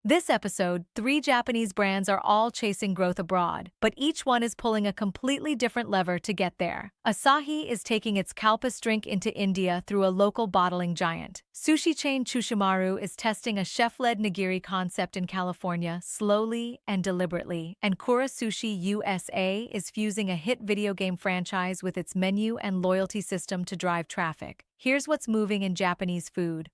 This episode, three Japanese brands are all chasing growth abroad, but each one is pulling a completely different lever to get there. Asahi is taking its Calpis drink into India through a local bottling giant. Sushi chain Choushimaru is testing a chef-led nigiri concept in California slowly and deliberately. And Kura Sushi USA is fusing a hit video game franchise with its menu and loyalty system to drive traffic. Here's what's moving in Japanese food.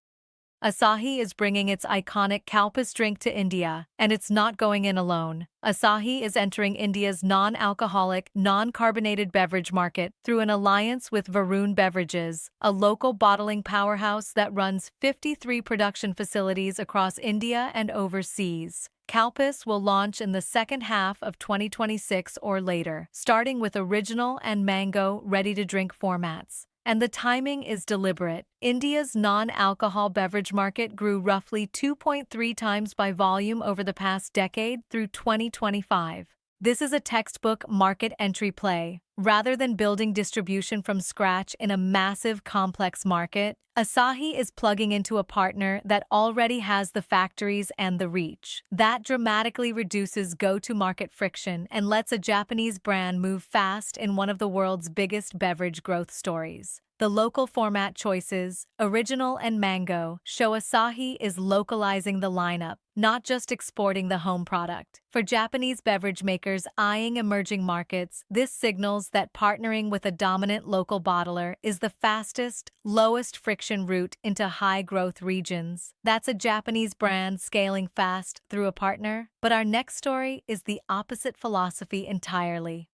Asahi is bringing its iconic Calpis drink to India, and it's not going in alone. Asahi is entering India's non-alcoholic, non-carbonated beverage market through an alliance with Varun Beverages, a local bottling powerhouse that runs 53 production facilities across India and overseas. Calpis will launch in the second half of 2026 or later, starting with original and mango ready-to-drink formats. And the timing is deliberate. India's non-alcohol beverage market grew roughly 2.3 times by volume over the past decade through 2025. This is a textbook market entry play. Rather than building distribution from scratch in a massive, complex market, Asahi is plugging into a partner that already has the factories and the reach. That dramatically reduces go-to-market friction and lets a Japanese brand move fast in one of the world's biggest beverage growth stories. The local format choices, original and mango, show Asahi is localizing the lineup, not just exporting the home product. For Japanese beverage makers eyeing emerging markets, this signals that partnering with a dominant local bottler is the fastest, lowest friction route into high-growth regions. That's a Japanese brand scaling fast through a partner. But our next story is the opposite philosophy entirely.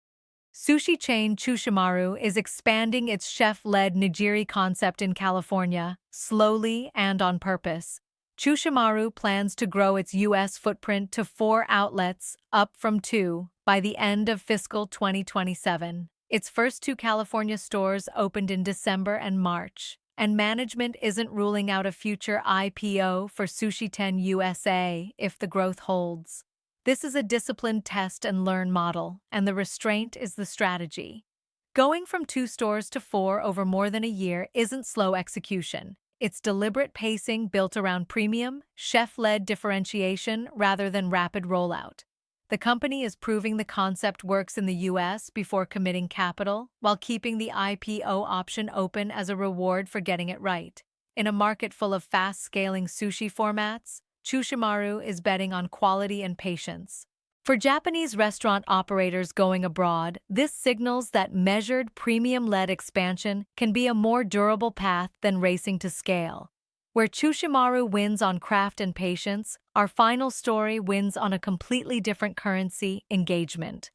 Sushi chain Choushimaru is expanding its chef-led nigiri concept in California, slowly and on purpose. Choushimaru plans to grow its U.S. footprint to 4 outlets, up from 2, by the end of fiscal 2027. Its first 2 California stores opened in December and March, and management isn't ruling out a future IPO for Sushi 10 USA if the growth holds. This is a disciplined test-and-learn model, and the restraint is the strategy. Going from 2 stores to 4 over more than a year isn't slow execution. It's deliberate pacing built around premium, chef-led differentiation rather than rapid rollout. The company is proving the concept works in the U.S. before committing capital, while keeping the IPO option open as a reward for getting it right. In a market full of fast-scaling sushi formats, Choushimaru is betting on quality and patience. For Japanese restaurant operators going abroad, this signals that measured, premium-led expansion can be a more durable path than racing to scale. Where Choushimaru wins on craft and patience, our final story wins on a completely different currency: engagement.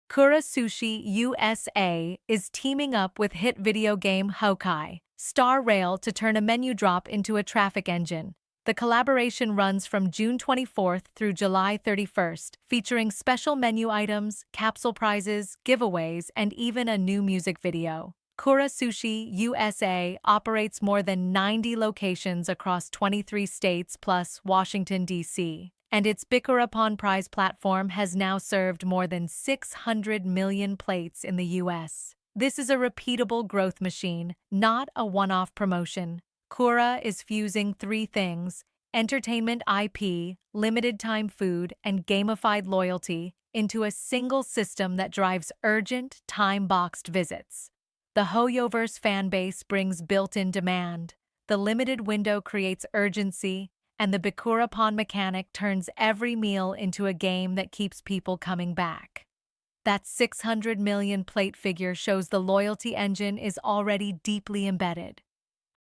Kura Sushi USA is teaming up with hit video game Honkai, Star Rail to turn a menu drop into a traffic engine. The collaboration runs from June 24th through July 31st, featuring special menu items, capsule prizes, giveaways, and even a new music video. Kura Sushi USA operates more than 90 locations across 23 states plus Washington, D.C., and its Bikkura-Pon prize platform has now served more than 600 million plates in the U.S. This is a repeatable growth machine, not a one-off promotion. Kura is fusing 3 things: entertainment IP, limited-time food, and gamified loyalty into a single system that drives urgent, time-boxed visits. The Hoyoverse fanbase brings built-in demand, the limited window creates urgency, and the Bikkura-Pon mechanic turns every meal into a game that keeps people coming back. That 600 million plate figure shows the loyalty engine is already deeply embedded.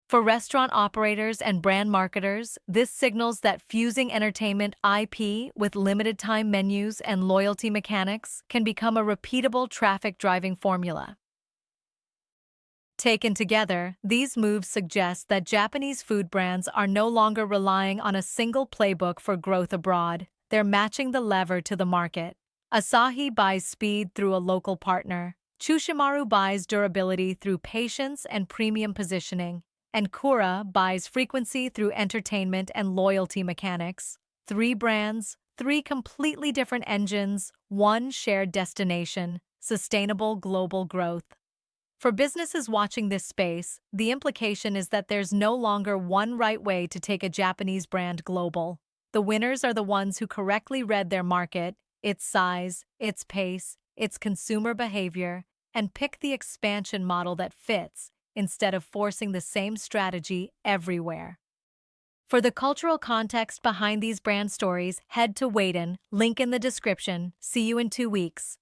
For restaurant operators and brand marketers, this signals that fusing entertainment IP with limited-time menus and loyalty mechanics can become a repeatable traffic-driving formula. Taken together, these moves suggest that Japanese food brands are no longer relying on a single playbook for growth abroad. They're matching the lever to the market. Asahi buys speed through a local partner. Choushimaru buys durability through patience and premium positioning. And Kura buys frequency through entertainment and loyalty mechanics. 3 brands, 3 completely different engines, 1 shared destination: sustainable global growth. For businesses watching this space, the implication is that there's no longer one right way to take a Japanese brand global. The winners are the ones who correctly read their market, its size, its pace, its consumer behavior, and pick the expansion model that fits instead of forcing the same strategy everywhere. For the cultural context behind these brand stories, head to Waitin, link in the description. See you in 2 weeks.